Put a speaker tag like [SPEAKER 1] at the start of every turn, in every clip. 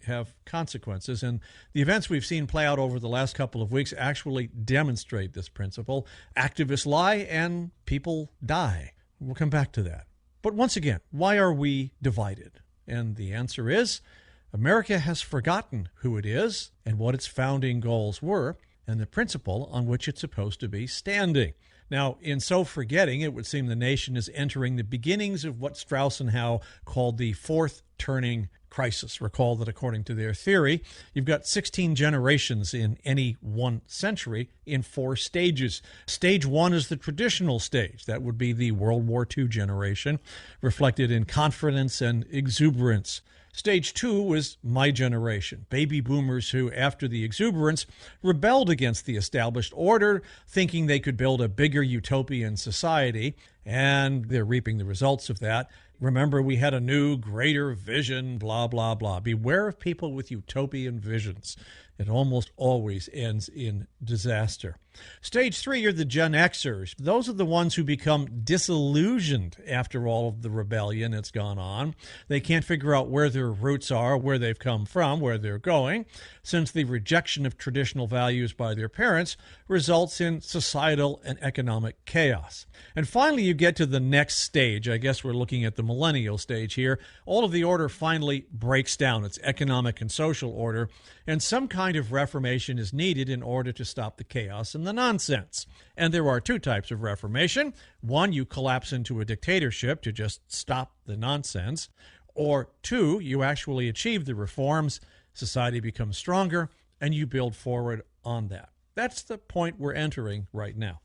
[SPEAKER 1] have consequences. And the events we've seen play out over the last couple of weeks actually demonstrate this principle. Activists lie and people die. We'll come back to that. But once again, why are we divided? And the answer is America has forgotten who it is and what its founding goals were and the principle on which it's supposed to be standing. Now, in so forgetting, it would seem the nation is entering the beginnings of what Strauss and Howe called the fourth turning crisis. Recall that according to their theory, you've got 16 generations in any one century in 4 stages. Stage 1 is the traditional stage. That would be the World War II generation, reflected in confidence and exuberance. Stage 2 was my generation, baby boomers who, after the exuberance, rebelled against the established order, thinking they could build a bigger utopian society, and they're reaping the results of that. Remember, we had a new, greater vision, blah, blah, blah. Beware of people with utopian visions. It almost always ends in disaster. Stage 3 are the Gen Xers. Those are the ones who become disillusioned after all of the rebellion that's gone on. They can't figure out where their roots are, where they've come from, where they're going, since the rejection of traditional values by their parents results in societal and economic chaos. And finally, you get to the next stage. I guess we're looking at the millennial stage here. All of the order finally breaks down. It's economic and social order, and some kind of reformation is needed in order to stop the chaos and the nonsense. And there are 2 types of reformation. One, you collapse into a dictatorship to just stop the nonsense. Or 2, you actually achieve the reforms, society becomes stronger, and you build forward on that. That's the point we're entering right now.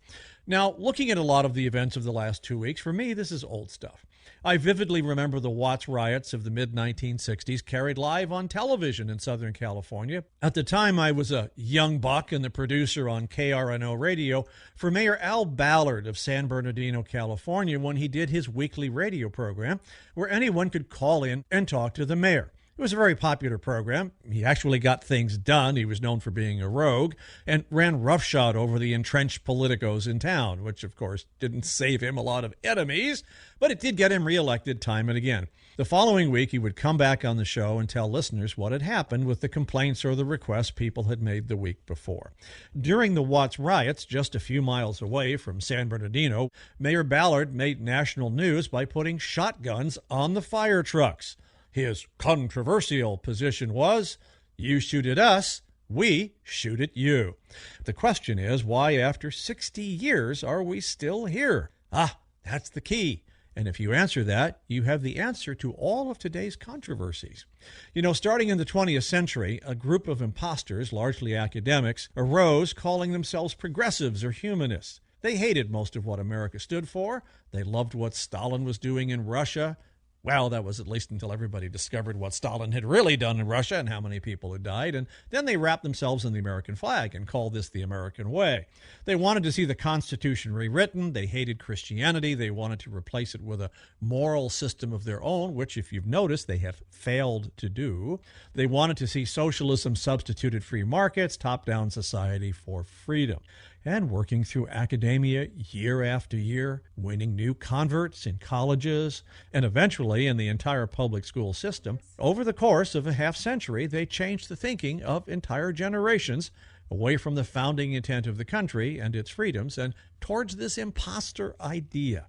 [SPEAKER 1] Now, looking at a lot of the events of the last 2 weeks, for me, this is old stuff. I vividly remember the Watts riots of the mid-1960s carried live on television in Southern California. At the time, I was a young buck and the producer on KRNO radio for Mayor Al Ballard of San Bernardino, California, when he did his weekly radio program where anyone could call in and talk to the mayor. It was a very popular program. He actually got things done. He was known for being a rogue and ran roughshod over the entrenched politicos in town, which, of course, didn't save him a lot of enemies, but it did get him reelected time and again. The following week, he would come back on the show and tell listeners what had happened with the complaints or the requests people had made the week before. During the Watts riots, just a few miles away from San Bernardino, Mayor Ballard made national news by putting shotguns on the fire trucks. His controversial position was, you shoot at us, we shoot at you. The question is, why after 60 years are we still here? That's the key. And if you answer that, you have the answer to all of today's controversies. You know, starting in the 20th century, a group of imposters, largely academics, arose calling themselves progressives or humanists. They hated most of what America stood for. They loved what Stalin was doing in Russia. Well, that was at least until everybody discovered what Stalin had really done in Russia and how many people had died. And then they wrapped themselves in the American flag and called this the American way. They wanted to see the Constitution rewritten. They hated Christianity. They wanted to replace it with a moral system of their own, which, if you've noticed, they have failed to do. They wanted to see socialism substituted free markets, top-down society for freedom. And working through academia year after year, winning new converts in colleges, and eventually in the entire public school system. Over the course of a half century, they changed the thinking of entire generations away from the founding intent of the country and its freedoms and towards this imposter idea.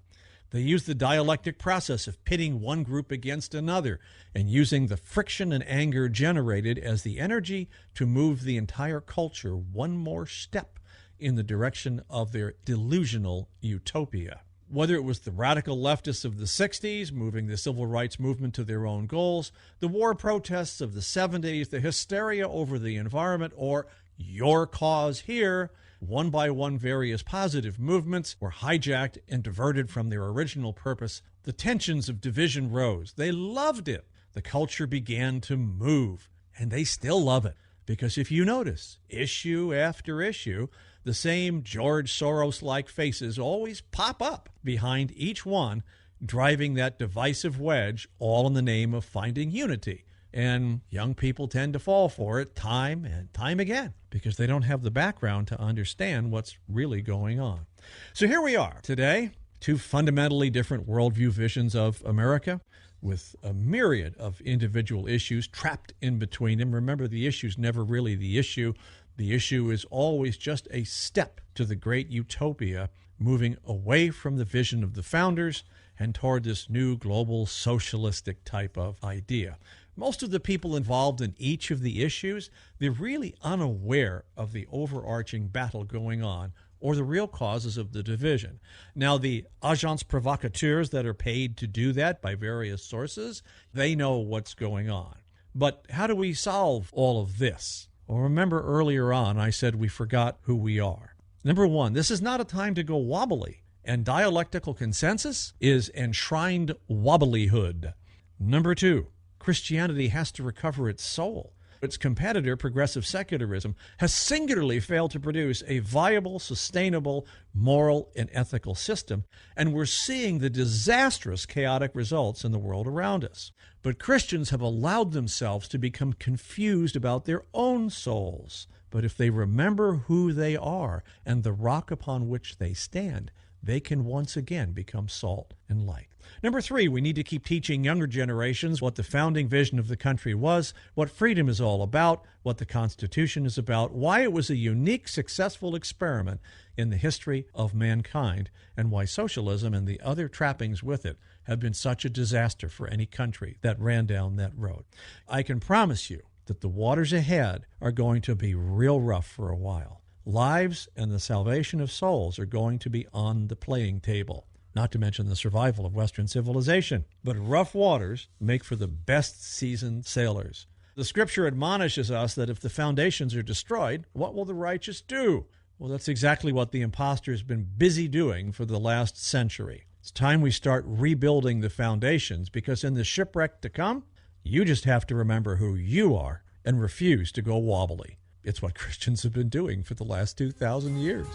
[SPEAKER 1] They used the dialectic process of pitting one group against another and using the friction and anger generated as the energy to move the entire culture one more step in the direction of their delusional utopia. Whether it was the radical leftists of the 60s moving the civil rights movement to their own goals, the war protests of the 70s, the hysteria over the environment, or your cause here, one by one various positive movements were hijacked and diverted from their original purpose. The tensions of division rose. They loved it. The culture began to move, and they still love it. Because if you notice, issue after issue, the same George Soros-like faces always pop up behind each one, driving that divisive wedge, all in the name of finding unity. And young people tend to fall for it time and time again because they don't have the background to understand what's really going on. So here we are today, 2 fundamentally different worldview visions of America. with a myriad of individual issues trapped in between them. Remember, the issue's never really the issue. The issue is always just a step to the great utopia, moving away from the vision of the founders and toward this new global socialistic type of idea. Most of the people involved in each of the issues, they're really unaware of the overarching battle going on or the real causes of the division. Now, the agents provocateurs that are paid to do that by various sources, they know what's going on. But how do we solve all of this? Well, remember earlier on I said we forgot who we are. Number one, this is not a time to go wobbly, and dialectical consensus is enshrined wobblyhood. Number two, Christianity has to recover its soul. Its competitor, progressive secularism, has singularly failed to produce a viable, sustainable, moral, and ethical system, and we're seeing the disastrous, chaotic results in the world around us. But Christians have allowed themselves to become confused about their own souls. But if they remember who they are and the rock upon which they stand, they can once again become salt and light. Number three, we need to keep teaching younger generations what the founding vision of the country was, what freedom is all about, what the Constitution is about, why it was a unique, successful experiment in the history of mankind, and why socialism and the other trappings with it have been such a disaster for any country that ran down that road. I can promise you that the waters ahead are going to be real rough for a while. Lives and the salvation of souls are going to be on the playing table, not to mention the survival of Western civilization. But rough waters make for the best seasoned sailors. The Scripture admonishes us that if the foundations are destroyed, what will the righteous do? Well, that's exactly what the impostor has been busy doing for the last century. It's time we start rebuilding the foundations, because in the shipwreck to come, you just have to remember who you are and refuse to go wobbly. It's what Christians have been doing for the last 2,000 years.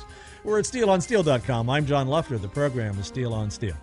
[SPEAKER 1] We're at SteelOnSteel.com. I'm John Lufter. The program is Steel on Steel.